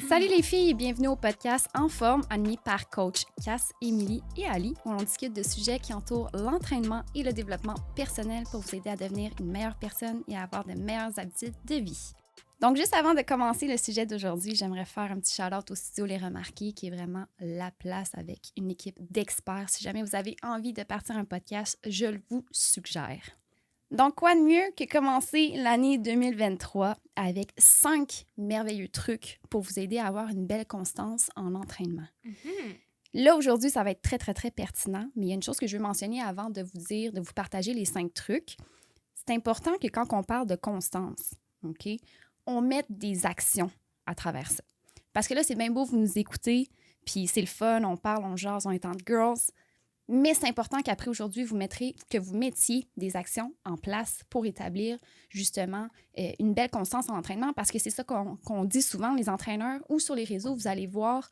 Salut les filles et bienvenue au podcast En forme animé par coach Cass, Émilie et Ali où l'on discute de sujets qui entourent l'entraînement et le développement personnel pour vous aider à devenir une meilleure personne et à avoir de meilleures habitudes de vie. Donc, juste avant de commencer le sujet d'aujourd'hui, j'aimerais faire un petit shout-out au studio Les Remarqués, qui est vraiment la place avec une équipe d'experts. Si jamais vous avez envie de partir un podcast, je le vous suggère. Donc, quoi de mieux que commencer l'année 2023 avec 5 merveilleux trucs pour vous aider à avoir une belle constance en entraînement. Là, aujourd'hui, ça va être très, très, très pertinent, mais il y a une chose que je veux mentionner avant de vous dire, de vous partager les 5 trucs. C'est important que quand on parle de constance, OK, on mette des actions à travers ça. Parce que là, c'est bien beau, vous nous écoutez, puis c'est le fun, on parle, on jase, on est entre girls. Mais c'est important qu'après aujourd'hui, vous mettiez des actions en place pour établir justement une belle constance en entraînement parce que c'est ça qu'on dit souvent, les entraîneurs ou sur les réseaux, vous allez voir,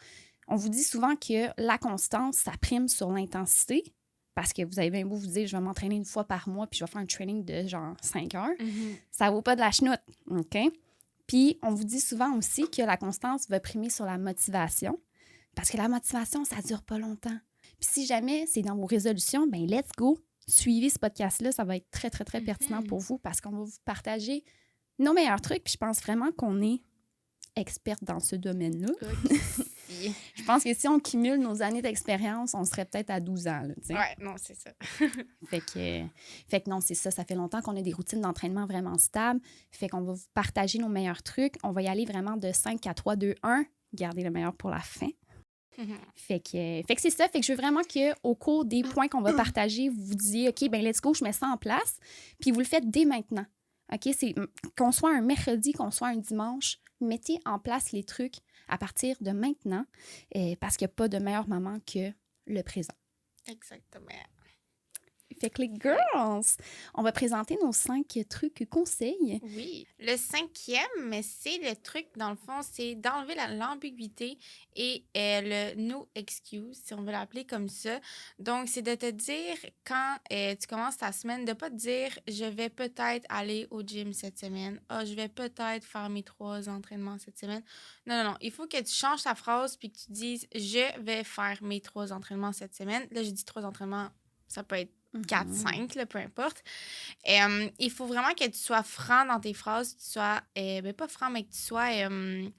on vous dit souvent que la constance, ça prime sur l'intensité parce que vous avez bien beau vous dire, je vais m'entraîner une fois par mois puis je vais faire un training de genre 5 heures. Ça vaut pas de la chenoute, OK? Puis on vous dit souvent aussi que la constance va primer sur la motivation parce que la motivation, ça dure pas longtemps. Puis si jamais c'est dans vos résolutions, ben let's go. Suivez ce podcast-là, ça va être très, très, très pertinent pour vous parce qu'on va vous partager nos meilleurs trucs. Puis je pense vraiment qu'on est experte dans ce domaine-là. Je pense que si on cumule nos années d'expérience, on serait peut-être à 12 ans. Là, ouais, non, c'est ça. fait que non, c'est ça. Ça fait longtemps qu'on a des routines d'entraînement vraiment stables. Fait qu'on va vous partager nos meilleurs trucs. On va y aller vraiment de 5 à 3, 2, 1. Gardez le meilleur pour la fin. Fait que c'est ça. Fait que je veux vraiment qu'au cours des points qu'on va partager, vous vous disiez, OK, ben let's go, je mets ça en place. Puis vous le faites dès maintenant. OK? C'est qu'on soit un mercredi, qu'on soit un dimanche, mettez en place les trucs à partir de maintenant parce qu'il n'y a pas de meilleur moment que le présent. Exactement. Fait que les girls, on va présenter nos 5 trucs conseils. Oui. Le 5e, c'est le truc, dans le fond, c'est d'enlever l'ambiguïté et le no excuse, si on veut l'appeler comme ça. Donc, c'est de te dire, quand tu commences ta semaine, de ne pas te dire « je vais peut-être aller au gym cette semaine »,« je vais peut-être faire mes 3 entraînements cette semaine ». Non, non, non. Il faut que tu changes ta phrase puis que tu dises « je vais faire mes 3 entraînements cette semaine ». Là, j'ai dit 3 entraînements, ça peut être 4, 5, là, peu importe. Il faut vraiment que tu sois franc dans tes phrases, que tu sois, pas franc, mais que tu sois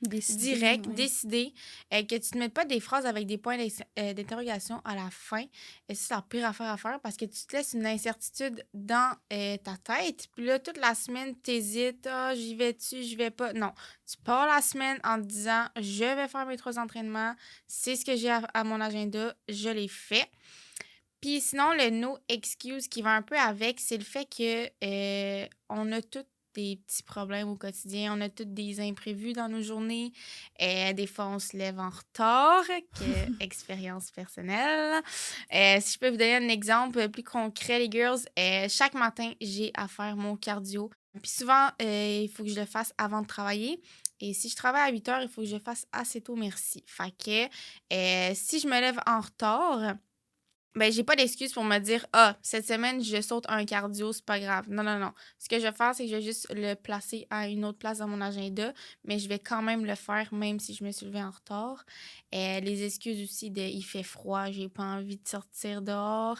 direct, décidé, que tu ne mettes pas des phrases avec des points d'interrogation à la fin. Et ça, c'est la pire affaire à faire parce que tu te laisses une incertitude dans ta tête. Puis là, toute la semaine, tu hésites. J'y vais-tu, j'y vais pas. Non. Tu pars la semaine en te disant, je vais faire mes 3 entraînements. C'est ce que j'ai à mon agenda. Je l'ai fait. Puis sinon, le no excuse qui va un peu avec, c'est le fait que on a tous des petits problèmes au quotidien, on a tous des imprévus dans nos journées. Des fois, on se lève en retard, expérience personnelle. Si je peux vous donner un exemple plus concret, les girls, chaque matin, j'ai à faire mon cardio. Puis souvent, il faut que je le fasse avant de travailler. Et si je travaille à 8 heures, il faut que je le fasse assez tôt, merci. Fait que si je me lève en retard, ben, j'ai pas d'excuse pour me dire, cette semaine, je saute un cardio, c'est pas grave. Non, non, non. Ce que je vais faire, c'est que je vais juste le placer à une autre place dans mon agenda, mais je vais quand même le faire, même si je me suis levée en retard. Les excuses aussi de il fait froid, j'ai pas envie de sortir dehors,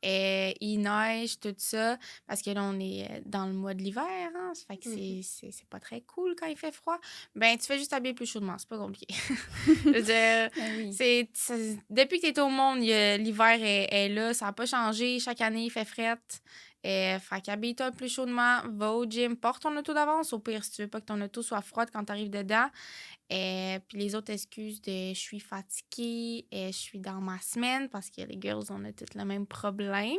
il neige, tout ça, parce que là, on est dans le mois de l'hiver, hein? Ça fait que c'est pas très cool quand il fait froid. Ben, tu fais juste habiller plus chaudement, c'est pas compliqué. Je veux dire, depuis que t'es au monde, l'hiver est là, ça n'a pas changé. Chaque année, il fait fret. Fait qu'habille-toi plus chaudement, va au gym, porte ton auto d'avance au pire si tu veux pas que ton auto soit froide quand tu arrives dedans. Puis les autres excuses de je suis fatiguée, je suis dans ma semaine parce que les girls, on a tous le même problème.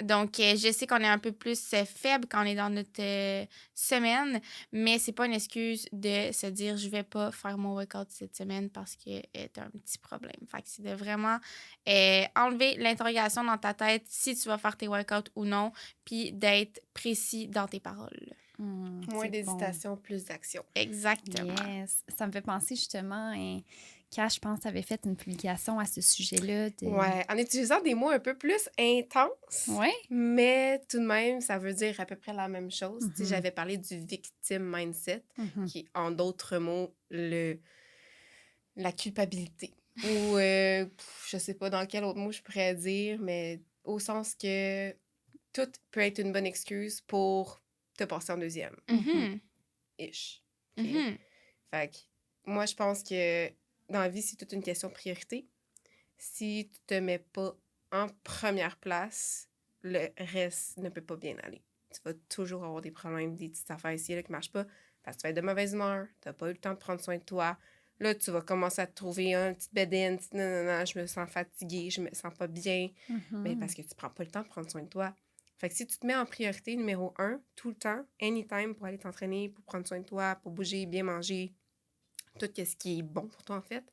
Donc, je sais qu'on est un peu plus faible quand on est dans notre semaine, mais c'est pas une excuse de se dire je vais pas faire mon workout cette semaine parce que t'as un petit problème. Fait que c'est de vraiment enlever l'interrogation dans ta tête si tu vas faire tes workouts ou non, puis d'être précis dans tes paroles. Moins d'hésitation, plus d'action. Exactement. Yes. Ça me fait penser justement, Cash, je pense que tu avais fait une publication à ce sujet-là. Ouais, en utilisant des mots un peu plus intenses, mais tout de même, ça veut dire à peu près la même chose. J'avais parlé du victim mindset, qui, en d'autres mots, la culpabilité. Ou, je sais pas dans quel autre mot je pourrais dire, mais au sens que tout peut être une bonne excuse pour te passer en deuxième. Ish. Okay? Fait que moi, je pense que dans la vie, c'est toute une question de priorité. Si tu te mets pas en première place, le reste ne peut pas bien aller. Tu vas toujours avoir des problèmes, des petites affaires ici là, qui marchent pas, parce que tu vas être de mauvaise humeur, tu n'as pas eu le temps de prendre soin de toi. Là, tu vas commencer à te trouver un petit bédaine, non, je me sens fatiguée, je me sens pas bien. Mais parce que tu prends pas le temps de prendre soin de toi. Fait que si tu te mets en priorité numéro 1, tout le temps, anytime, pour aller t'entraîner, pour prendre soin de toi, pour bouger, bien manger, tout ce qui est bon pour toi, en fait,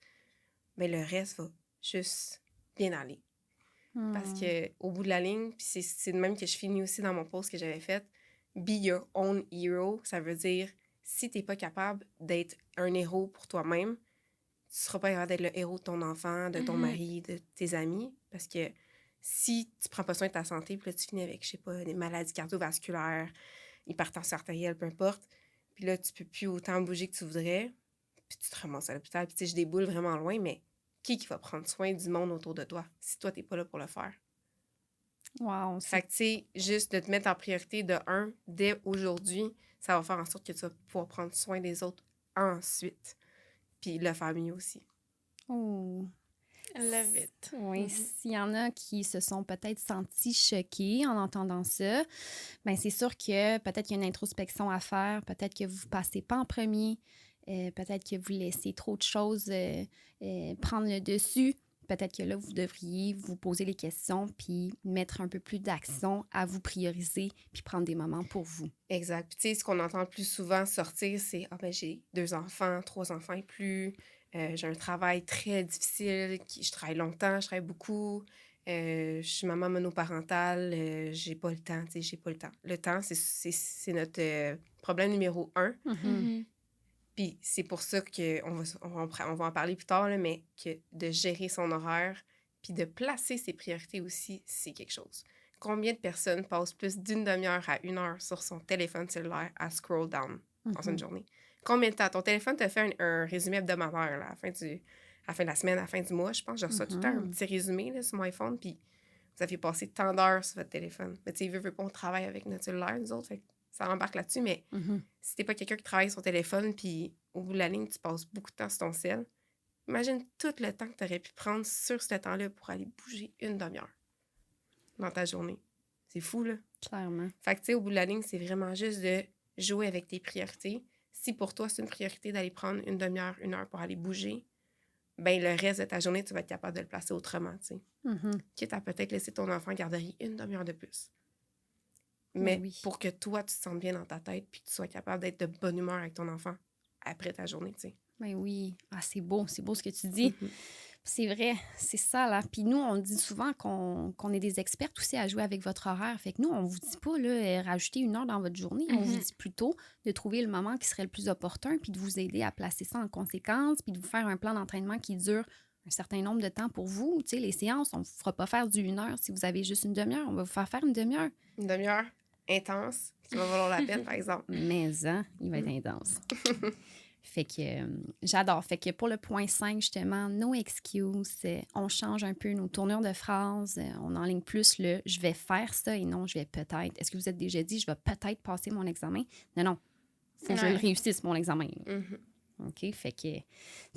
mais le reste va juste bien aller. Parce que au bout de la ligne, puis c'est de même que je finis aussi dans mon post que j'avais fait, be your own hero, ça veut dire, si t'es pas capable d'être un héros pour toi-même, tu seras pas capable d'être le héros de ton enfant, de ton mari, de tes amis, parce que si tu prends pas soin de ta santé, puis là, tu finis avec, je sais pas, des maladies cardiovasculaires, hypertension artérielle, peu importe, puis là, tu peux plus autant bouger que tu voudrais, puis tu te ramasses à l'hôpital, puis tu sais, je déboule vraiment loin, mais qui va prendre soin du monde autour de toi si toi, t'es pas là pour le faire? Wow! Fait que, tu sais, juste de te mettre en priorité de un, dès aujourd'hui, ça va faire en sorte que tu vas pouvoir prendre soin des autres ensuite, puis le faire mieux aussi. Oh! Love it. Oui, s'il y en a qui se sont peut-être sentis choqués en entendant ça, bien, c'est sûr que peut-être qu'il y a une introspection à faire, peut-être que vous ne passez pas en premier, peut-être que vous laissez trop de choses prendre le dessus. Peut-être que là, vous devriez vous poser les questions puis mettre un peu plus d'action à vous prioriser puis prendre des moments pour vous. Exact. Puis tu sais, ce qu'on entend le plus souvent sortir, c'est « Ah ben j'ai 2 enfants, 3 enfants et plus, j'ai un travail très difficile, je travaille longtemps, je travaille beaucoup, je suis maman monoparentale, j'ai pas le temps, tu sais, j'ai pas le temps. » Le temps, c'est notre problème numéro 1. Puis c'est pour ça qu'on va en parler plus tard, là, mais que de gérer son horaire puis de placer ses priorités aussi, c'est quelque chose. Combien de personnes passent plus d'une demi-heure à 1 heure sur son téléphone cellulaire à scroll down dans une journée? Combien de temps? Ton téléphone te fait un résumé hebdomadaire là, à la fin de la semaine, à la fin du mois. Je pense que je reçois tout le temps un petit résumé là, sur mon iPhone, puis vous avez passé tant d'heures sur votre téléphone. Mais tu sais, veut pas, on travaille avec notre cellulaire, nous autres, fait que ça embarque là-dessus, mais si t'es pas quelqu'un qui travaille sur ton téléphone, puis au bout de la ligne, tu passes beaucoup de temps sur ton cell, imagine tout le temps que tu aurais pu prendre sur ce temps-là pour aller bouger une demi-heure dans ta journée. C'est fou, là. Clairement. Fait que, tu sais, au bout de la ligne, c'est vraiment juste de jouer avec tes priorités. Si pour toi, c'est une priorité d'aller prendre une demi-heure, 1 heure pour aller bouger, ben le reste de ta journée, tu vas être capable de le placer autrement, tu sais. Quitte à peut-être laisser ton enfant en garderie une demi-heure de plus. Mais pour que toi, tu te sentes bien dans ta tête puis que tu sois capable d'être de bonne humeur avec ton enfant après ta journée, tu sais. Ben oui. Ah, c'est beau ce que tu dis. C'est vrai, c'est ça, là. Puis nous, on dit souvent qu'on est des expertes aussi à jouer avec votre horaire. Fait que nous, on vous dit pas, là, rajouter 1 heure dans votre journée. On vous dit plutôt de trouver le moment qui serait le plus opportun puis de vous aider à placer ça en conséquence puis de vous faire un plan d'entraînement qui dure un certain nombre de temps pour vous. Tu sais, les séances, on ne vous fera pas faire du 1 heure si vous avez juste une demi-heure. On va vous faire faire une demi-heure. Une demi-heure intense, qui va valoir la peine, par exemple. Mais, hein, il va être intense. Fait que j'adore. Fait que pour le point 5, justement, no excuse, on change un peu nos tournures de phrases, on enligne plus le « je vais faire ça » et non « je vais peut-être ». Est-ce que vous êtes déjà dit « je vais peut-être passer mon examen ». Non, faut que je le réussisse, mon examen. OK, fait que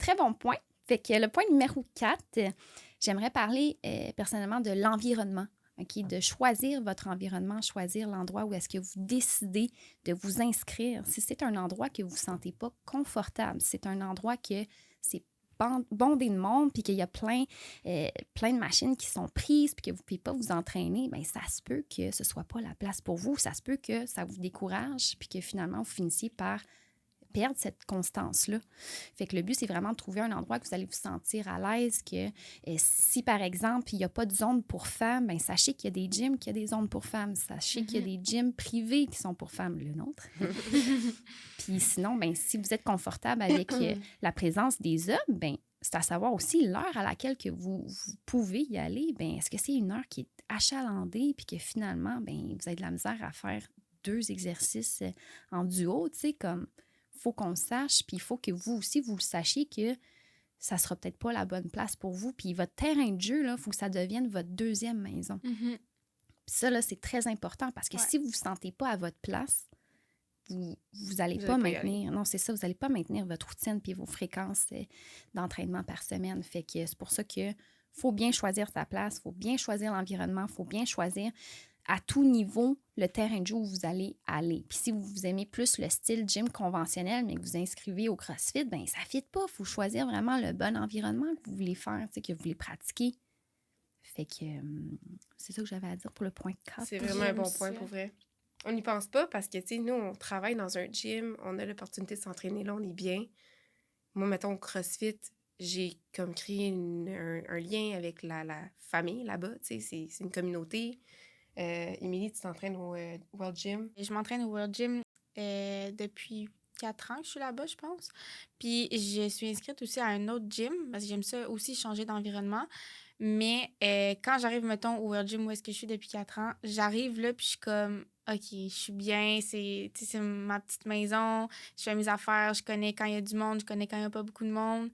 très bon point. Fait que le point numéro 4, j'aimerais parler personnellement de l'environnement. Okay, de choisir votre environnement, choisir l'endroit où est-ce que vous décidez de vous inscrire. Si c'est un endroit que vous ne vous sentez pas confortable, si c'est un endroit que c'est bondé de monde puis qu'il y a plein de machines qui sont prises puis que vous ne pouvez pas vous entraîner, bien, ça se peut que ce ne soit pas la place pour vous. Ça se peut que ça vous décourage puis que finalement, vous finissiez par perdre cette constance-là. Fait que le but, c'est vraiment de trouver un endroit que vous allez vous sentir à l'aise, que si, par exemple, il n'y a pas de zone pour femmes, bien, sachez qu'il y a des gyms qui ont des zones pour femmes. Sachez qu'il y a des gyms privés qui sont pour femmes, le nôtre. Puis sinon, bien, si vous êtes confortable avec la présence des hommes, bien, c'est à savoir aussi l'heure à laquelle que vous pouvez y aller. Bien, est-ce que c'est une heure qui est achalandée puis que finalement, bien, vous avez de la misère à faire 2 exercices en duo, tu sais, comme... faut qu'on sache, puis il faut que vous aussi, vous le sachiez que ça sera peut-être pas la bonne place pour vous. Puis votre terrain de jeu, il faut que ça devienne votre deuxième maison. Mhm. Puis ça, là, c'est très important parce que Ouais. si vous ne vous sentez pas à votre place, vous allez pas allez pas y maintenir. Non, c'est ça, vous n'allez pas maintenir votre routine puis vos fréquences d'entraînement par semaine. Fait que c'est pour ça que faut bien choisir sa place, faut bien choisir l'environnement, faut bien choisir à tout niveau le terrain de jeu où vous allez aller. Puis si vous aimez plus le style gym conventionnel, mais que vous inscrivez au CrossFit, bien, ça ne fit pas. Il faut choisir vraiment le bon environnement que vous voulez faire, que vous voulez pratiquer. Fait que c'est ça que j'avais à dire pour le point 4. C'est vraiment un J'aime bon point, ça. pour vrai. On n'y pense pas parce que, tu sais, nous, on travaille dans un gym, on a l'opportunité de s'entraîner là, on est bien. Moi, mettons, au CrossFit, j'ai comme créé un lien avec la famille là-bas, tu sais, c'est une communauté. Émilie, tu t'entraînes au World Gym. Je m'entraîne au World Gym depuis 4 ans que je suis là-bas, je pense. Puis je suis inscrite aussi à un autre gym parce que j'aime ça aussi changer d'environnement. Mais quand j'arrive, mettons, au World Gym où est-ce que je suis depuis 4 ans, j'arrive là puis je suis comme, OK, je suis bien, c'est ma petite maison, je fais mes affaires, je connais quand il y a du monde, je connais quand il n'y a pas beaucoup de monde.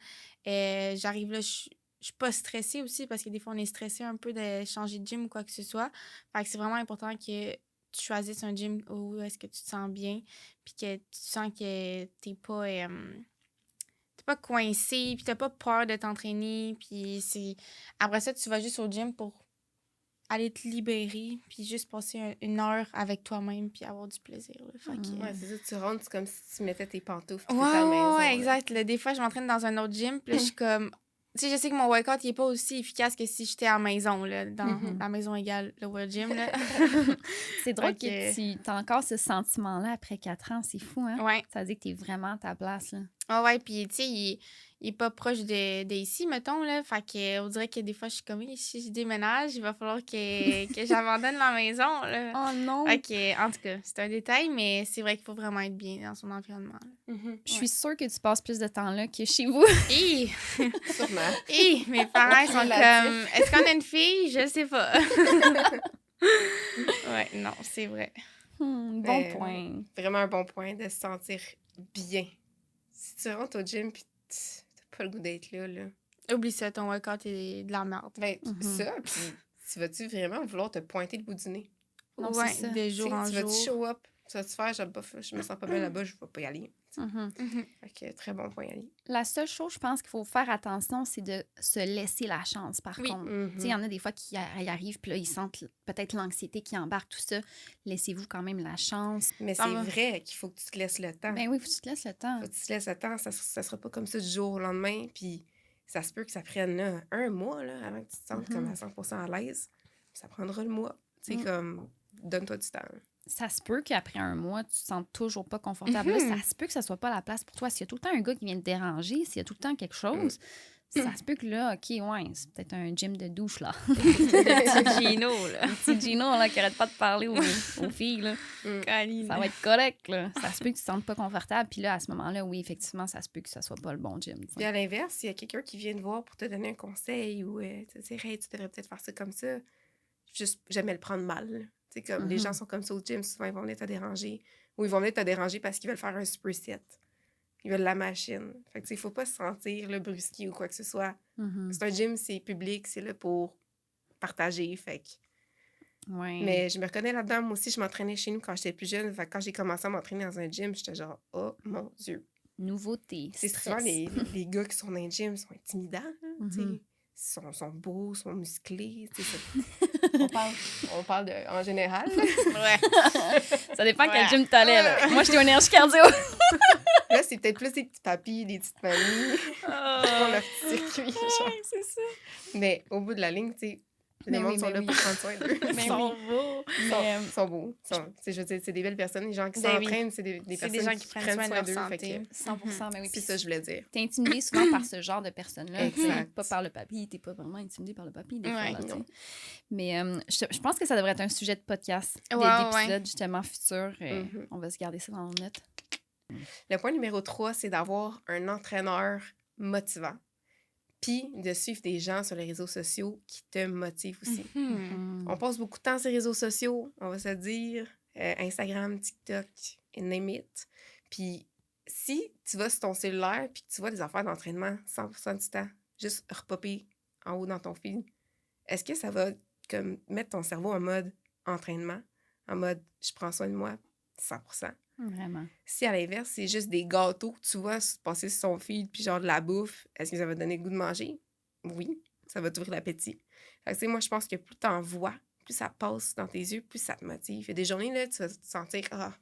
J'arrive là, je suis pas stressée aussi parce que des fois, on est stressé un peu de changer de gym ou quoi que ce soit. Fait que c'est vraiment important que tu choisisses un gym où est-ce que tu te sens bien puis que tu sens que t'es pas coincé puis t'as pas peur de t'entraîner puis c'est après ça tu vas juste au gym pour aller te libérer puis juste passer une heure avec toi-même puis avoir du plaisir là. Fait que, Ouais, c'est ça, tu rentres, c'est comme si tu mettais tes pantoufles, tu ouais, étais à la maison. ouais, là. exact. Là, des fois, je m'entraîne dans un autre gym, puis là, je suis comme... Tu sais, je sais que mon workout, il est pas aussi efficace que si j'étais à la maison, là, dans la maison égale, le World Gym, là. C'est drôle Fait que tu as encore ce sentiment-là après 4 ans. C'est fou, hein? Ouais. Ça veut dire que tu es vraiment à ta place, là. Ah ouais, puis tu sais, il est pas proche de ici, mettons, là. Fait que on dirait que des fois, je suis comme, oui, si je déménage, il va falloir que j'abandonne la maison, là. Oh non! Fait que, en tout cas, c'est un détail, mais c'est vrai qu'il faut vraiment être bien dans son environnement, là. Je suis sûre que tu passes plus de temps là que chez vous. Hi! Sûrement. Hi! Mes parents sont Relatif. comme, est-ce qu'on a une fille? Je sais pas. Ouais, non, c'est vrai. Bon point. Vraiment un bon point de se sentir bien. Si tu rentres au gym puis t'as pas le goût d'être là. Oublie ça, ton workout est de la merde. Ben, Mhm. ça, puis tu vas-tu vraiment vouloir te pointer le bout du nez? Non, Ouais, c'est ça. de jour en Tu vas-tu jour. show up? Tu vas-tu faire, je me sens pas bien là-bas, je vais pas y aller. Mhm. Mhm. Fait que très bon point, Ali. La seule chose, je pense qu'il faut faire attention, c'est de se laisser la chance, par Oui. contre. Mhm. Tu sais, il y en a des fois qui y arrivent, puis là, ils sentent peut-être l'anxiété qui embarque, tout ça. Laissez-vous quand même la chance. Mais Ça c'est va. vrai qu'il faut que tu te laisses le temps. Ben oui, faut que tu te laisses le temps. Faut que tu te laisses le temps, ça sera pas comme ça du jour au lendemain, puis ça se peut que ça prenne là, 1 mois là, avant que tu te sentes comme à 100% à l'aise. Ça prendra le mois. Tu sais, comme, donne-toi du temps. Ça se peut qu'après un mois, tu te sentes toujours pas confortable. Là, ça se peut que ça soit pas la place pour toi. S'il y a tout le temps un gars qui vient te déranger, s'il y a tout le temps quelque chose, ça se peut que là, OK, ouais, c'est peut-être un gym de douche, là. Le petit Gino, là. Un petit Gino, là, qui arrête pas de parler aux filles, là. Caline. Ça va être correct, là. Ça se peut que tu te sentes pas confortable. Puis là, à ce moment-là, oui, effectivement, ça se peut que ça soit pas le bon gym. Puis à l'inverse, s'il y a quelqu'un qui vient te voir pour te donner un conseil ou te dire, hey, tu devrais peut-être faire ça comme ça, juste jamais le prendre mal. là. Tu sais, comme les gens sont comme ça au gym, souvent ils vont venir te déranger. Ou ils vont venir te déranger parce qu'ils veulent faire un superset. Ils veulent la machine. Fait que tu sais, il faut pas se sentir le brusquer ou quoi que ce soit. C'est un gym, c'est public, c'est là pour partager. Fait que... Ouais. Mais je me reconnais là-dedans. Moi aussi, je m'entraînais chez nous quand j'étais plus jeune. Fait que quand j'ai commencé à m'entraîner dans un gym, j'étais genre, oh mon Dieu. Nouveauté. C'est souvent les gars qui sont dans un gym sont intimidants. Hein, tu sais. Ils sont beaux, sont musclés. Tu sais, on parle de, en général. là. Ouais. Ça dépend quel Ouais. gym t'allais, là. Moi, j'étais au énergie cardio. Là, c'est peut-être plus des petits papis, des petites mamies. Qui font leur petit circuit. genre. C'est ça. Mais au bout de la ligne, tu sais, Mais les oui, gens sont mais là oui. pour prendre soin d'eux. Mais Ils sont beaux. Ils sont beaux. Je veux dire, c'est des belles personnes. Les gens qui Ben oui. s'entraînent, c'est des C'est personnes des gens qui prennent soin de leur d'eux. santé. Fait que 100 mais oui. c'est ça que je voulais dire. T'es intimidé souvent par ce genre de personnes-là. Exact. Pas par le papy. T'es pas vraiment intimidé par le papy, des fois. Ouais, Là, tu sais. non. Mais je pense que ça devrait être un sujet de podcast, Ouais, d'épisode justement futur. Mhm. On va se garder ça dans nos notes. Le point numéro 3, c'est d'avoir un entraîneur motivant. Puis de suivre des gens sur les réseaux sociaux qui te motivent aussi. On passe beaucoup de temps sur les réseaux sociaux, on va se dire. Instagram, TikTok, and name it. Puis si tu vas sur ton cellulaire puis que tu vois des affaires d'entraînement 100% du temps, juste repopper en haut dans ton feed, est-ce que ça va comme mettre ton cerveau en mode entraînement, en mode je prends soin de moi 100%? Vraiment. Si à l'inverse, c'est juste des gâteaux que tu vois passer sur son feed puis genre de la bouffe, est-ce que ça va te donner le goût de manger? Oui, ça va t'ouvrir l'appétit. Fait que, tu sais, moi, je pense que plus t'en vois, plus ça passe dans tes yeux, plus ça te motive. Il y a des journées, là, tu vas te sentir, ah,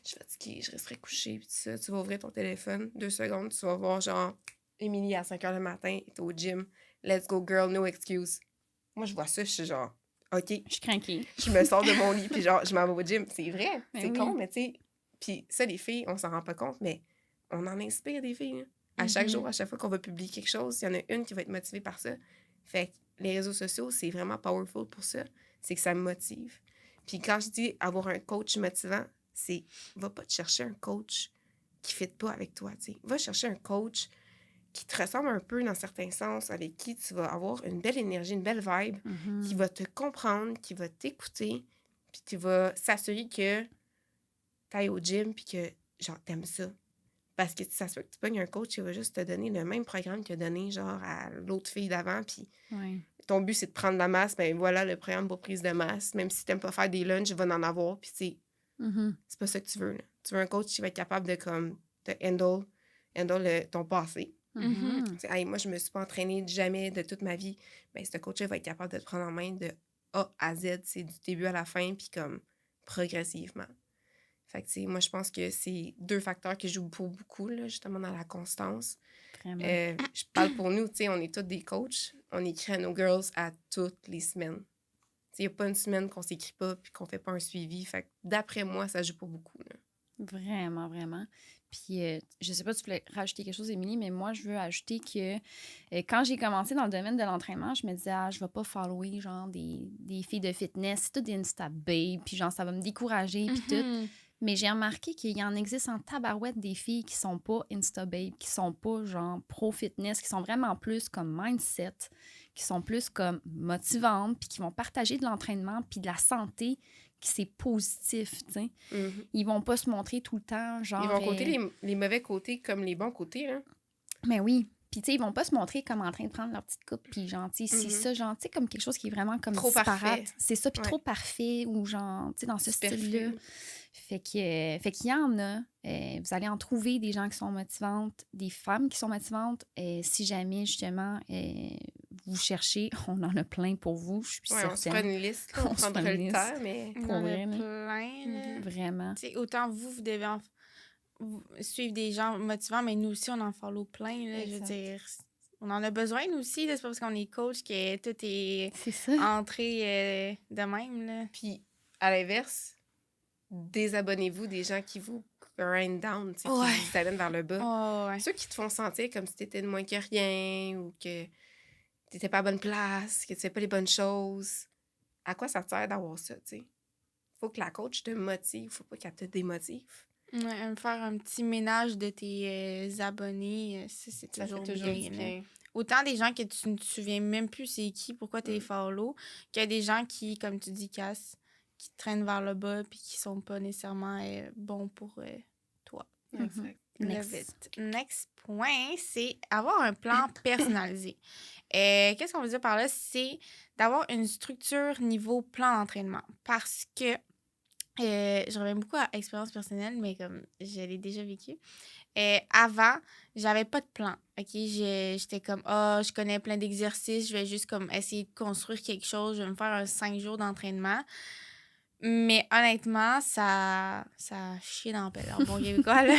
je suis fatiguée, je resterai couchée, puis tout ça. Tu vas ouvrir ton téléphone, 2 secondes, tu vas voir, genre, Émilie à 5 h le matin, est au gym. Let's go, girl, no excuse. Moi, je vois ça, je suis genre, OK. Je suis craquée. Je me sors de mon lit, puis genre, je m'en vais au gym. C'est vrai, Mais c'est oui. con, mais tu sais. Puis ça, les filles, on s'en rend pas compte, mais on en inspire des filles. Là. À chaque jour, à chaque fois qu'on va publier quelque chose, il y en a une qui va être motivée par ça. Fait que les réseaux sociaux, c'est vraiment powerful pour ça. C'est que ça me motive. Puis quand je dis avoir un coach motivant, c'est va pas te chercher un coach qui ne fit pas avec toi, tu sais. Va chercher un coach qui te ressemble un peu dans certains sens, avec qui tu vas avoir une belle énergie, une belle vibe, qui va te comprendre, qui va t'écouter, puis qui va s'assurer que tu ailles au gym puis que, genre, t'aimes ça. Parce que ça se fait que tu pognes un coach qui va juste te donner le même programme qu'il a donné, genre, à l'autre fille d'avant, puis Ouais. ton but, c'est de prendre la masse, ben voilà le programme pour prise de masse. Même si t'aimes pas faire des lunchs, il va en avoir, puis c'est pas ça que tu veux, là. Tu veux un coach qui va être capable de, comme, de handle ton passé. Tu sais, hey, moi, je me suis pas entraînée jamais de toute ma vie. Ben, ce coach-là va être capable de te prendre en main de A à Z, c'est du début à la fin, puis comme progressivement. Fait que, tu sais, moi, je pense que c'est 2 facteurs qui jouent pour beaucoup, là, justement, dans la constance. Vraiment. Je parle pour nous, tu sais, on est tous des coachs. On écrit à nos girls à toutes les semaines. Il n'y a pas une semaine qu'on s'écrit pas puis qu'on fait pas un suivi. Fait que, d'après moi, ça joue pour beaucoup, là. Vraiment, vraiment. Puis, je sais pas si tu voulais rajouter quelque chose, Émilie, mais moi, je veux ajouter que quand j'ai commencé dans le domaine de l'entraînement, je me disais, je vais pas follower, genre, des filles de fitness, c'est tout des Insta babe, puis genre, ça va me décourager, puis tout. Mais j'ai remarqué qu'il y en existe en tabarouette des filles qui sont pas Insta babe, qui sont pas, genre, pro-fitness, qui sont vraiment plus comme mindset, qui sont plus comme motivantes, puis qui vont partager de l'entraînement, puis de la santé, qui c'est positif, tu sais. Ils vont pas se montrer tout le temps, genre... Ils vont côté les mauvais côtés comme les bons côtés, là. Mais oui. Puis, tu sais, ils vont pas se montrer comme en train de prendre leur petite coupe, puis genre, tu sais, c'est ça, genre, tu sais, comme quelque chose qui est vraiment comme trop disparate. Parfait. C'est ça, puis trop parfait, ou genre, tu sais, dans ce style-là. Fait qu'il y en a. Vous allez en trouver des gens qui sont motivantes, des femmes qui sont motivantes. Si jamais, justement, vous cherchez, on en a plein pour vous, je suis certaine. On se fera une liste, là, on prendra le temps, mais... On en a plein, là. Vraiment. T'sais, autant vous devez suivre des gens motivants, mais nous aussi, on en follow plein, là, je veux dire. On en a besoin, nous aussi, là, c'est pas parce qu'on est coach que tout est entré de même, là. Puis, à l'inverse, désabonnez-vous des gens qui vous grind down, qui vous amènent vers le bas. Ceux qui te font sentir comme si t'étais de moins que rien ou que t'étais pas à bonne place, que tu fais pas les bonnes choses. À quoi ça te sert d'avoir ça, tu sais? Faut que la coach te motive, faut pas qu'elle te démotive. Ouais, faire un petit ménage de tes abonnés, ça, c'est toujours bien. Autant des gens que tu ne te souviens même plus c'est qui, pourquoi t'es follow, qu'il y a des gens qui, comme tu dis, Cass, qui traînent vers le bas puis qui sont pas nécessairement bons pour toi. Exact. Next point, c'est avoir un plan personnalisé. Qu'est-ce qu'on veut dire par là? C'est d'avoir une structure niveau plan d'entraînement. Parce que je reviens beaucoup à expérience personnelle, mais comme je l'ai déjà vécu. Avant, j'avais pas de plan. OK? J'étais comme, je connais plein d'exercices, je vais juste comme essayer de construire quelque chose, je vais me faire un 5 jours d'entraînement. Mais honnêtement, ça a chié dans la pelle. En bon québécois, là.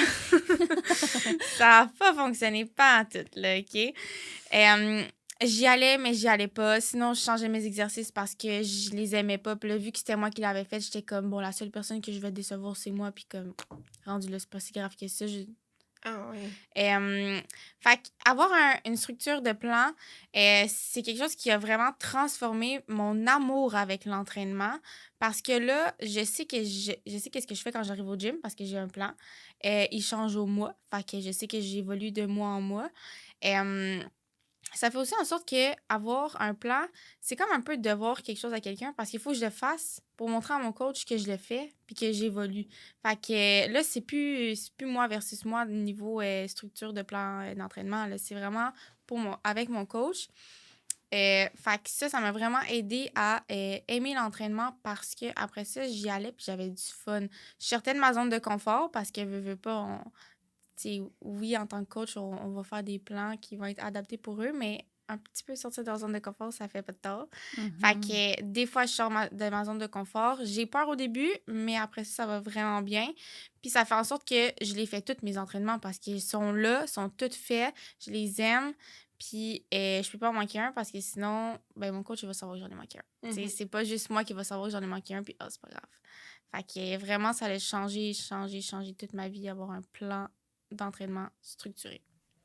Ça n'a pas fonctionné, pas en tout, là, OK? J'y allais, mais j'y allais pas. Sinon, je changeais mes exercices parce que je les aimais pas. Puis là, vu que c'était moi qui l'avais fait, j'étais comme, bon, la seule personne que je vais décevoir, c'est moi. Puis comme, rendu là, c'est pas si grave que ça. Fait avoir une structure de plan, c'est quelque chose qui a vraiment transformé mon amour avec l'entraînement. Parce que là, je sais qu'est-ce que je fais quand j'arrive au gym parce que j'ai un plan. Il change au mois. Fait que je sais que j'évolue de mois en mois. ça fait aussi en sorte que avoir un plan, c'est comme un peu devoir quelque chose à quelqu'un parce qu'il faut que je le fasse pour montrer à mon coach que je le fais puis que j'évolue. Fait que là, c'est plus moi versus moi niveau structure de plan d'entraînement. Là, c'est vraiment avec mon coach. Fait que ça m'a vraiment aidé à aimer l'entraînement parce que après ça, j'y allais puis j'avais du fun. Je sortais de ma zone de confort parce que veux pas, oui, en tant que coach, on va faire des plans qui vont être adaptés pour eux, mais un petit peu sortir de leur zone de confort, ça fait pas de tort. Fait que des fois, je sors de ma zone de confort. J'ai peur au début, mais après ça va vraiment bien. Puis ça fait en sorte que je les fais tous mes entraînements parce qu'ils sont là, sont tous faits, je les aime. Puis je peux pas en manquer un parce que sinon, ben mon coach il va savoir que j'en ai manqué un. Tu sais, c'est pas juste moi qui va savoir que j'en ai manqué un, puis c'est pas grave. Fait que vraiment, ça allait changer toute ma vie, avoir un plan d'entraînement structuré.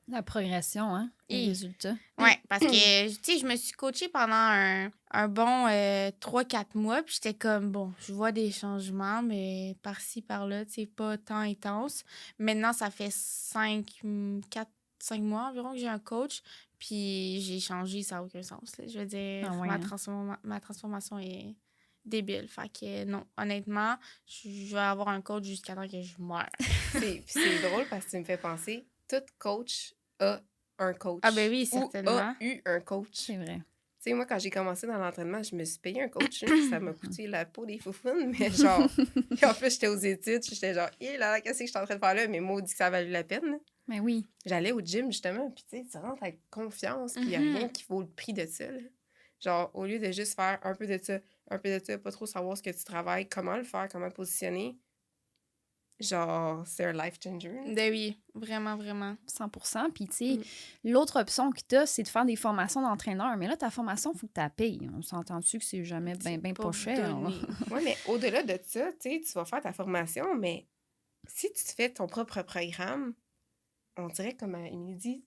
La progression, hein? Les résultats. Oui, parce que, tu sais, je me suis coachée pendant un bon 3-4 mois, puis j'étais comme, bon, je vois des changements, mais par-ci, par-là, tu sais, pas tant intense. Maintenant, ça fait 5 mois environ que j'ai un coach, puis j'ai changé, ça n'a aucun sens. Là. Je veux dire, ma transformation est débile. Fait que non, honnêtement, je vais avoir un coach jusqu'à temps que je meure. C'est drôle parce que tu me fais penser, tout coach a un coach. Ah ben oui, certainement. Ou a eu un coach. C'est vrai. Tu sais, moi, quand j'ai commencé dans l'entraînement, je me suis payé un coach. Ça m'a coûté la peau des foufounes, mais genre... Puis en plus, j'étais aux études, j'étais genre, hé là, qu'est-ce que je suis en train de faire là? Mais maudit que ça a valu la peine. Mais oui. J'allais au gym, justement, puis tu sais, tu rentres avec confiance, puis il n'y a rien qui vaut le prix de ça, là. Genre, au lieu de juste faire un peu de ça, pas trop savoir ce que tu travailles, comment le faire, comment le positionner, genre, c'est un life changer. Ben oui, vraiment, vraiment. 100%. Puis, tu sais, l'autre option que tu as, c'est de faire des formations d'entraîneur. Mais là, ta formation, il faut que tu la payes. On s'entend-tu que c'est jamais bien pas cher? Oui, mais au-delà de ça, tu sais, tu vas faire ta formation, mais si tu te fais ton propre programme, on dirait, comme Émilie dit,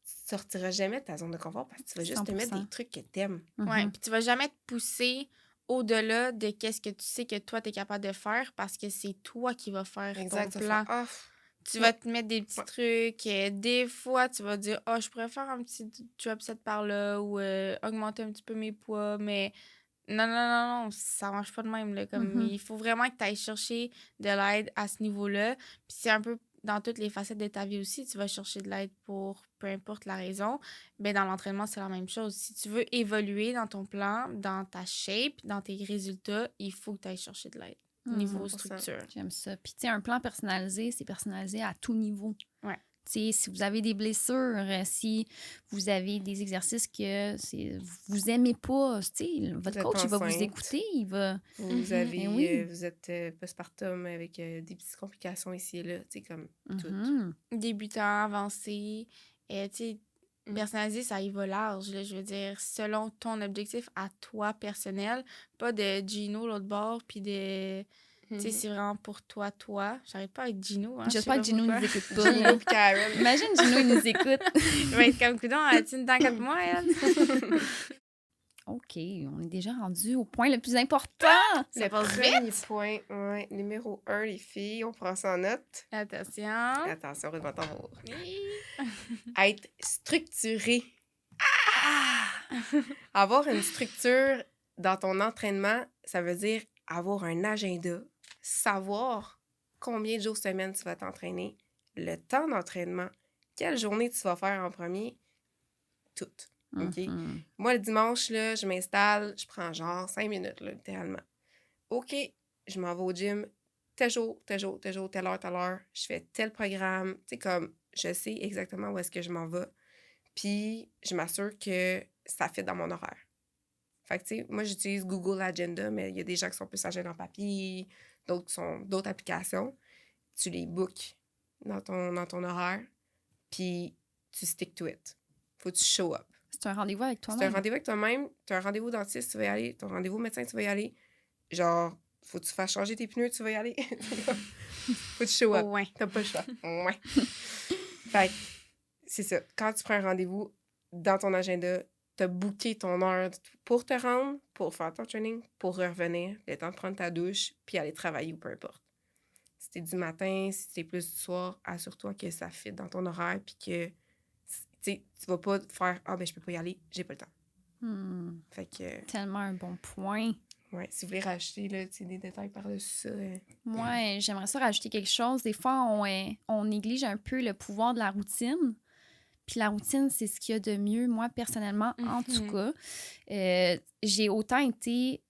tu ne sortiras jamais de ta zone de confort parce que tu vas juste 100%. te mettre des trucs que tu aimes. Ouais, puis tu vas jamais te pousser au-delà de qu'est-ce que tu sais que toi, tu es capable de faire parce que c'est toi qui vas faire ton plan. Tu vas te mettre des petits trucs. Des fois, tu vas dire, je pourrais faire un petit drop set par là ou augmenter un petit peu mes poids, mais non, ça marche pas de même. Là, comme, il faut vraiment que tu ailles chercher de l'aide à ce niveau-là. Puis c'est un peu dans toutes les facettes de ta vie aussi, tu vas chercher de l'aide pour peu importe la raison. Mais dans l'entraînement, c'est la même chose. Si tu veux évoluer dans ton plan, dans ta shape, dans tes résultats, il faut que tu ailles chercher de l'aide. Niveau structure. J'aime ça. Puis, tu sais, un plan personnalisé, c'est personnalisé à tout niveau. Ouais. Tu sais, si vous avez des blessures, si vous avez des exercices que vous aimez pas, tu sais, votre coach, il va vous écouter, il va... Vous êtes postpartum avec des petites complications ici et là, tu sais, comme tout. Débutant, avancé, tu sais, personnalisé, ça y va large, là, je veux dire, selon ton objectif à toi personnel, pas de Gino l'autre bord, puis de... Tu sais, c'est vraiment pour toi. J'arrête pas avec Gino. Hein, j'espère que Gino nous écoute pas. Gino et Karen. Imagine Gino, il nous écoute. Il va être comme coudon, as-tu dans 4 mois, elle? OK, on est déjà rendu au point le plus important. Le premier point, ouais, numéro 1, les filles, on prend ça en note. Attention, roulement de tambour. Être structuré. Avoir une structure dans ton entraînement, ça veut dire avoir un agenda, savoir combien de jours semaine tu vas t'entraîner, le temps d'entraînement, quelle journée tu vas faire en premier, tout. OK? Moi, le dimanche, là, je m'installe, je prends genre 5 minutes, là, littéralement. OK, je m'en vais au gym, tel jour, telle heure, je fais tel programme. Tu sais, comme, je sais exactement où est-ce que je m'en vais. Puis, je m'assure que ça fait dans mon horaire. Fait que, tu sais, moi, j'utilise Google Agenda, mais il y a des gens qui sont plus agenda en papier, d'autres sont d'autres applications. Tu les bookes dans ton horaire, puis tu stick to it. Faut que tu show up. C'est un rendez-vous avec toi-même. C'est un rendez-vous avec toi-même. Tu as un rendez-vous dentiste, tu vas y aller. Ton rendez-vous médecin, tu vas y aller. Genre, faut que tu fasses changer tes pneus, tu vas y aller. Faut que tu show up. Ouais. T'as pas le choix. Ouais. Fait que, c'est ça. Quand tu prends un rendez-vous dans ton agenda, t'as booké ton heure pour te rendre, pour faire ton training, pour revenir, le temps de prendre ta douche, puis aller travailler ou peu importe. Si t'es du matin, si t'es plus du soir, assure-toi que ça fit dans ton horaire, puis que sais, tu vas pas faire « Ah, ben je peux pas y aller, j'ai pas le temps. » Fait que... Tellement un bon point. Ouais, si vous voulez rajouter là, des détails par-dessus ça... Moi, j'aimerais ça rajouter quelque chose. Des fois, on néglige un peu le pouvoir de la routine. Puis la routine, c'est ce qu'il y a de mieux, moi, personnellement, en tout cas. J'ai autant été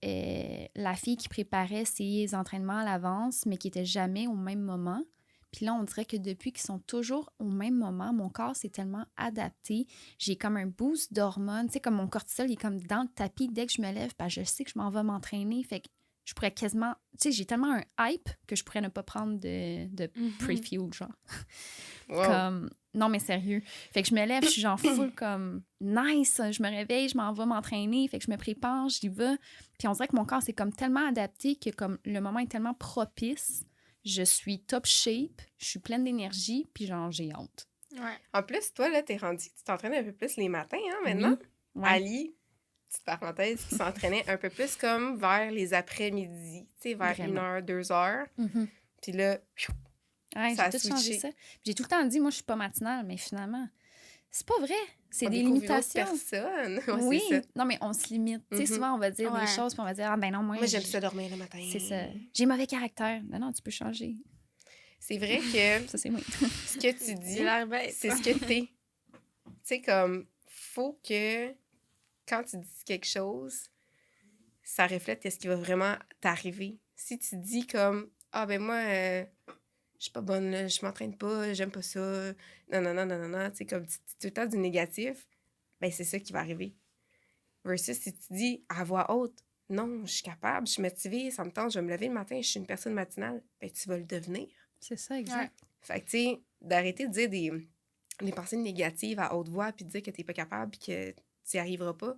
la fille qui préparait ses entraînements à l'avance, mais qui n'était jamais au même moment. Puis là, on dirait que depuis qu'ils sont toujours au même moment, mon corps s'est tellement adapté. J'ai comme un boost d'hormones. Tu sais, comme mon cortisol, il est comme dans le tapis dès que je me lève, parce que je sais que je m'en vais m'entraîner. Fait que je pourrais quasiment... Tu sais, j'ai tellement un hype que je pourrais ne pas prendre de pre-fuel, genre. Wow. Comme... Non, mais sérieux. Fait que je me lève, je suis genre full comme nice. Je me réveille, je m'en vais m'entraîner. Fait que je me prépare, j'y vais. Puis on dirait que mon corps s'est comme tellement adapté que comme le moment est tellement propice, je suis top shape, je suis pleine d'énergie, puis genre j'ai hâte. Ouais. En plus, toi, là, t'es rendu... Tu t'entraînes un peu plus les matins, hein, maintenant? Oui. Ouais. Ali, petite parenthèse, qui s'entraînait un peu plus comme vers les après-midi, tu sais, vers Vraiment. 1h, 2h. Mm-hmm. Puis là, Ouais, ça j'ai a tout changé switché. ça. Puis j'ai tout le temps dit, moi, je suis pas matinale, mais finalement, c'est pas vrai. C'est on des découvre une autre limitations. personne. Ouais, Oui, c'est ça. non, mais on se limite. Tu sais, Mhm. souvent, on va dire Ouais. des choses, puis on va dire, ah ben non, Moi, j'aime ça dormir le matin. C'est ça. J'ai mauvais caractère. Non, non, tu peux changer. C'est vrai que Ça, c'est moi. ce que tu dis, J'ai l'air bête. c'est ce que t'es. Tu sais, comme, faut que quand tu dis quelque chose, ça reflète ce qui va vraiment t'arriver. Si tu dis comme, ah ben moi, je suis pas bonne, là, je m'entraîne pas, j'aime pas ça, non, tu sais, comme tu dis tout le temps du négatif, ben c'est ça qui va arriver. Versus si tu dis à voix haute, non, je suis capable, je suis motivée, ça me tente, je vais me lever le matin, je suis une personne matinale, ben tu vas le devenir. C'est ça, exact. Fait que, tu sais, d'arrêter de dire des pensées négatives à haute voix puis de dire que t'es pas capable puis que tu n'y arriveras pas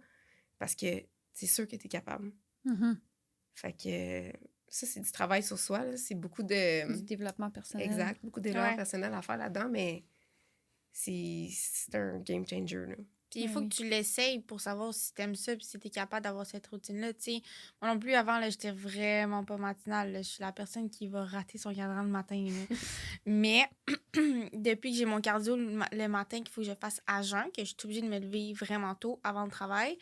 parce que c'est sûr que t'es capable. Mm-hmm. Fait que ça, c'est du travail sur soi, là. C'est beaucoup de... Du développement personnel. Exact, beaucoup de développement Ouais. personnel à faire là-dedans, mais c'est un game changer, là. Puis il Ben faut oui. que tu l'essayes pour savoir si t'aimes ça puis si t'es capable d'avoir cette routine-là. Tu sais, moi non plus, avant, là, j'étais vraiment pas matinale. Là. Je suis la personne qui va rater son cadran le matin. Là. Mais depuis que j'ai mon cardio le matin qu'il faut que je fasse à jeun, que je suis obligée de me lever vraiment tôt avant le travail,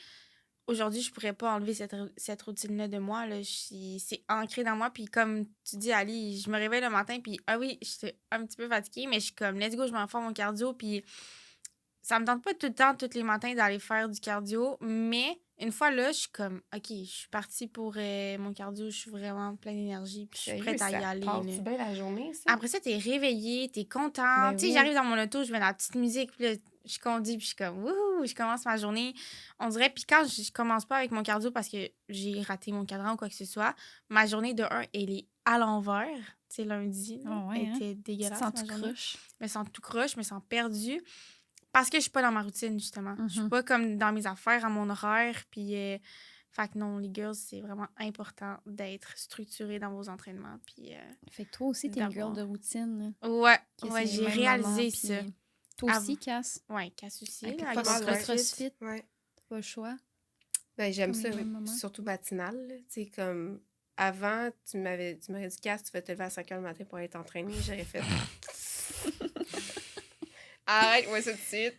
aujourd'hui, je pourrais pas enlever cette routine-là de moi. Là. C'est ancré dans moi. Puis comme tu dis, Ali, je me réveille le matin, puis ah oui, j'étais un petit peu fatiguée, mais je suis comme, let's go, je m'en fais mon cardio, puis ça me tente pas tout le temps, tous les matins, d'aller faire du cardio, mais une fois là, je suis comme, OK, je suis partie pour mon cardio, je suis vraiment pleine d'énergie, puis je suis prête à y aller. Passe-tu Là. bien la journée, ça? Après ça, t'es réveillée, t'es content. Ben Tu sais, oui. j'arrive dans mon auto, je mets la petite musique, puis là, je conduis, puis je suis comme, wouhou, je commence ma journée. On dirait, puis quand je commence pas avec mon cardio parce que j'ai raté mon cadran ou quoi que ce soit, ma journée de 1, elle est à l'envers. Tu sais, lundi, là, Oh ouais, elle hein? était Tu te dégueulasse, sens ma tout journée. croche. Je me sens tout croche, je me sens perdue. Parce que je suis pas dans ma routine, justement. Je suis pas comme dans mes affaires, à mon horaire. Puis, fait que non, les girls, c'est vraiment important d'être structuré dans vos entraînements. Puis, Fait que toi aussi, t'es une girl d'avoir- de routine. là. ouais, Que ouais, c'est j'ai le même réalisé moment, ça. puis Toi aussi, Cass. Ouais, Cass aussi. Avec là, le avec cross- mon ouais. CrossFit, Ouais. t'as pas le choix. Ben, j'aime Comme ça, les mêmes moments. surtout matinal. là. Tu sais, comme avant, tu m'aurais dit, Cass, tu vas te lever à 5h le matin pour être entraînée. J'aurais fait. Arrête-moi ça tout de suite.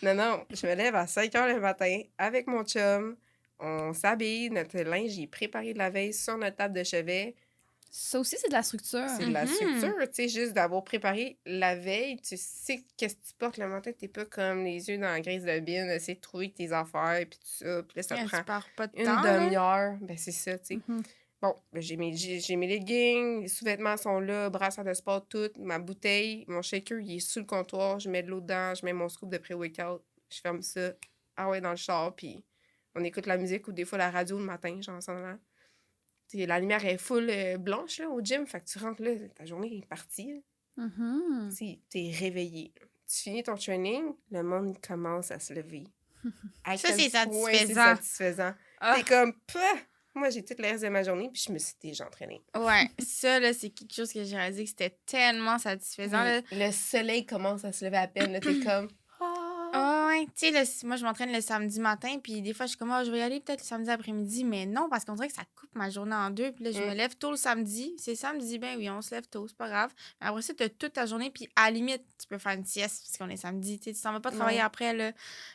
Non, je me lève à 5h le matin avec mon chum. On s'habille, notre linge est préparé de la veille sur notre table de chevet. Ça aussi, c'est de la structure. C'est de la Mhm. structure, tu sais, juste d'avoir préparé la veille. Tu sais qu'est-ce que tu portes le matin. T'es pas comme les yeux dans la grise de bine, essayer de trouver tes affaires, puis tout ça. Puis là, ça Ouais, prend tu perds pas de une temps. là. demi-heure. Ben, c'est ça, tu sais. Mhm. Bon, ben, j'ai mes leggings, les sous-vêtements sont là, brassard de sport, tout. Ma bouteille, mon shaker, il est sous le comptoir. Je mets de l'eau dedans, je mets mon scoop de pré-workout. Je ferme ça. Ah ouais, dans le char, puis on écoute la musique ou des fois la radio le matin, genre en s'en allant. T'sais, la lumière est full blanche là, au gym, fait que tu rentres là, ta journée est partie. Là. Mhm. T'es réveillé. Tu finis ton training, le monde commence à se lever. À Ça, quel c'est point satisfaisant. C'est satisfaisant. Ah. T'es comme, pah! Moi, j'ai tout le reste de ma journée, puis je me suis déjà entraînée. Ouais, ça, là, c'est quelque chose que j'ai réalisé que c'était tellement satisfaisant. Là. Le soleil commence à se lever à peine, là, t'es comme... Ah ouais, Ouais, tu sais, moi, je m'entraîne le samedi matin, puis des fois, je suis comme, je vais y aller peut-être le samedi après-midi, mais non, parce qu'on dirait que ça coupe ma journée en deux. Puis là, je me lève tôt le samedi. C'est samedi, ben oui, on se lève tôt, c'est pas grave. Mais après ça, t'as toute ta journée, puis à la limite, tu peux faire une sieste, parce qu'on est samedi, tu t'en vas pas travailler après, là.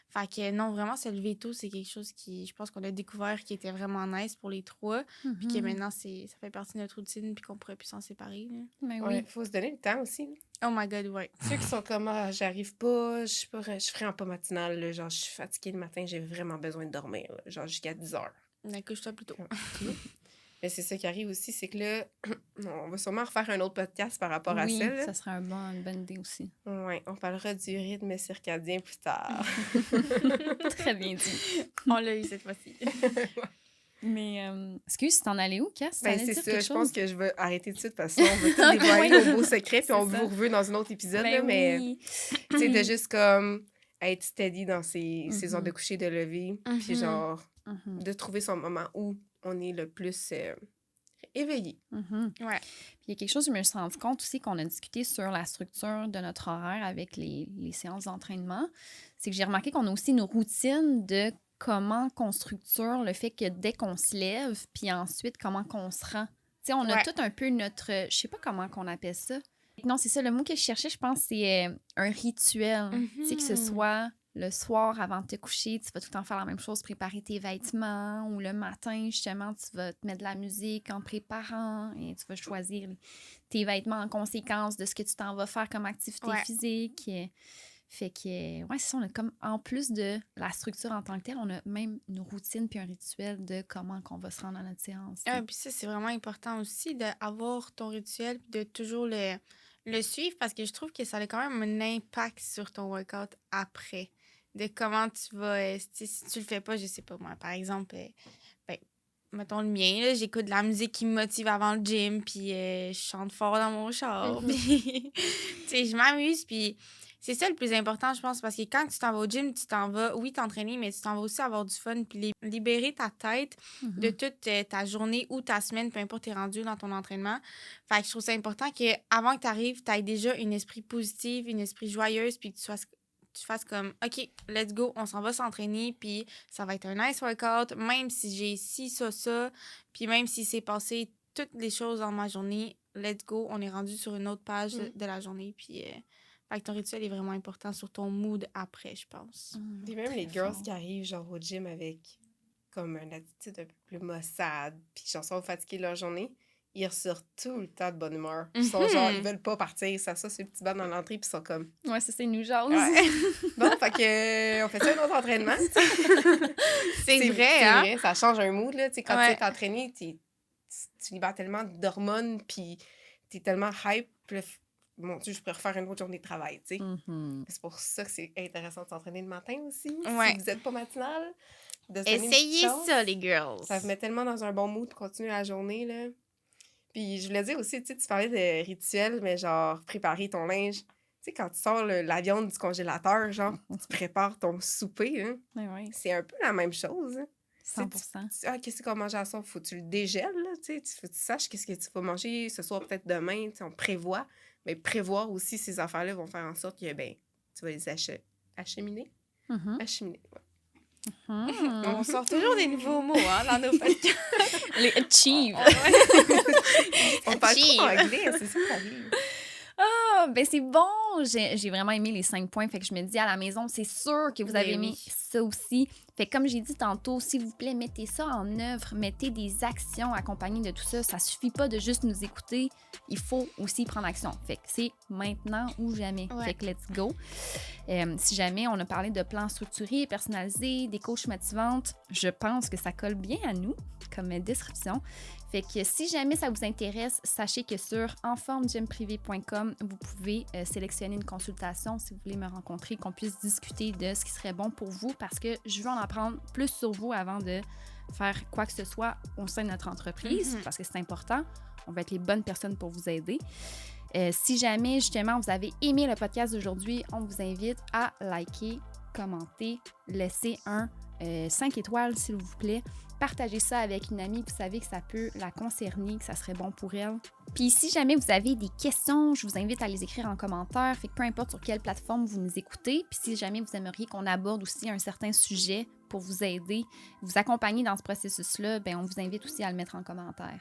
Fait que non, vraiment, se lever tôt, c'est quelque chose qui, je pense qu'on a découvert qui était vraiment nice pour les trois, puis que maintenant, ça fait partie de notre routine, puis qu'on pourrait plus s'en séparer, là. Mais Ouais, oui. faut se donner le temps aussi. Oh my God, ouais. Ceux qui sont comme, j'arrive pas, je ferai en pas matinale, là, genre, je suis fatiguée le matin, j'ai vraiment besoin de dormir, là, genre, jusqu'à 10 heures. Couche-toi plus tôt. Mais c'est ça qui arrive aussi, c'est que là, on va sûrement refaire un autre podcast par rapport à ça. Oui, Là. ça serait une bonne idée aussi. Oui, on parlera du rythme circadien plus tard. Très bien dit. On l'a eu cette fois-ci. Mais, excuse, t'en allais où, Cass? Ben, c'est ça, je pense que je vais arrêter tout de suite parce qu'on va tout dévoiler nos beaux secrets, puis on vous reveut dans un autre épisode, là, mais oui. tu sais, de juste comme être steady dans ses heures de coucher, de lever, puis genre, de trouver son moment où on est le plus éveillé. Ouais. Puis il y a quelque chose, je me suis rendu compte aussi qu'on a discuté sur la structure de notre horaire avec les séances d'entraînement. C'est que j'ai remarqué qu'on a aussi une routine de comment qu'on structure le fait que dès qu'on se lève, puis ensuite comment qu'on se rend. Tu sais, on a tout un peu notre... Je sais pas comment qu'on appelle ça. Non, c'est ça, le mot que je cherchais, je pense, c'est un rituel. Tu sais, que ce soit le soir avant de te coucher, tu vas tout le temps faire la même chose, préparer tes vêtements, ou le matin, justement, tu vas te mettre de la musique en préparant et tu vas choisir tes vêtements en conséquence de ce que tu t'en vas faire comme activité physique. Fait que, ouais, c'est ça, on a comme, en plus de la structure en tant que telle, on a même une routine puis un rituel de comment qu'on va se rendre à notre séance. Puis ça, c'est vraiment important aussi d'avoir ton rituel puis de toujours le suivre parce que je trouve que ça a quand même un impact sur ton workout après. De comment tu vas, si tu le fais pas, je sais pas moi, par exemple, mettons le mien, là, j'écoute de la musique qui me motive avant le gym, puis je chante fort dans mon char, puis tu sais, je m'amuse, puis c'est ça le plus important, je pense, parce que quand tu t'en vas au gym, tu t'en vas, oui, t'entraîner, mais tu t'en vas aussi avoir du fun, puis libérer ta tête de toute ta journée ou ta semaine, peu importe t'es rendu dans ton entraînement. Fait que je trouve ça important qu'avant que tu arrives, tu aies déjà un esprit positif, un esprit joyeuse, puis que tu fasses comme, OK, let's go, on s'en va s'entraîner, puis ça va être un nice workout, même si j'ai ci, ça, puis même si c'est passé toutes les choses dans ma journée, let's go, on est rendu sur une autre page de la journée, puis fait que ton rituel est vraiment important sur ton mood après, je pense. Puis même les girls qui arrivent genre au gym avec comme une attitude un peu plus maussade, puis genre sont fatiguées de leur journée, ils ressortent tout le temps de bonne humeur. Ils sont genre, ils veulent pas partir, ça sur le petit banc dans l'entrée, puis ils sont comme... Ouais, ça, c'est nous, genre. Ouais. Bon, fait que on fait ça un autre entraînement. C'est vrai, hein? C'est vrai, ça change un mood, là. Tu sais, quand tu es entraîné, tu libères tellement d'hormones, puis t'es tellement hype, puis mon Dieu, je pourrais refaire une autre journée de travail, tu sais. C'est pour ça que c'est intéressant de s'entraîner le matin aussi, si vous n'êtes pas matinal. Essayez ça, les girls. Ça vous met tellement dans un bon mood de continuer la journée, là. Puis je voulais dire aussi, tu sais, tu parlais de rituel, mais genre, préparer ton linge. Tu sais, quand tu sors la viande du congélateur, genre, tu prépares ton souper, hein. Oui. C'est un peu la même chose, hein. 100%. Qu'est-ce qu'on va manger à soir? Faut que tu le dégèles, là, tu sais. Faut que tu saches qu'est-ce que tu vas manger ce soir, peut-être demain, tu sais, on prévoit. Mais prévoir aussi ces affaires-là vont faire en sorte que, ben, tu vas les acheminer. Acheminer, ouais. On sort toujours des nouveaux mots, hein, dans nos podcasts. Les achieve. On parle trop anglais, c'est ça qui arrive. Ah, ben c'est bon! J'ai vraiment aimé les 5 points. Fait que je me dis à la maison, c'est sûr que vous avez aimé ça aussi. Fait que comme j'ai dit tantôt, s'il vous plaît, mettez ça en œuvre. Mettez des actions accompagnées de tout ça. Ça suffit pas de juste nous écouter. Il faut aussi prendre action. Fait que c'est maintenant ou jamais. Fait que let's go. Si jamais on a parlé de plans structurés, personnalisés, des coachs motivantes, je pense que ça colle bien à nous comme description. Fait que si jamais ça vous intéresse, sachez que sur enformegymprivé.com, vous pouvez sélectionner une consultation si vous voulez me rencontrer, qu'on puisse discuter de ce qui serait bon pour vous parce que je veux en apprendre plus sur vous avant de faire quoi que ce soit au sein de notre entreprise parce que c'est important. On va être les bonnes personnes pour vous aider. Si jamais, justement, vous avez aimé le podcast d'aujourd'hui, on vous invite à liker, commenter, laisser un 5 étoiles, s'il vous plaît. Partagez ça avec une amie, vous savez que ça peut la concerner, que ça serait bon pour elle. Puis si jamais vous avez des questions, je vous invite à les écrire en commentaire. Fait que peu importe sur quelle plateforme vous nous écoutez, puis si jamais vous aimeriez qu'on aborde aussi un certain sujet pour vous aider, vous accompagner dans ce processus-là, ben on vous invite aussi à le mettre en commentaire.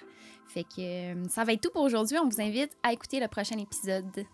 Fait que ça va être tout pour aujourd'hui. On vous invite à écouter le prochain épisode.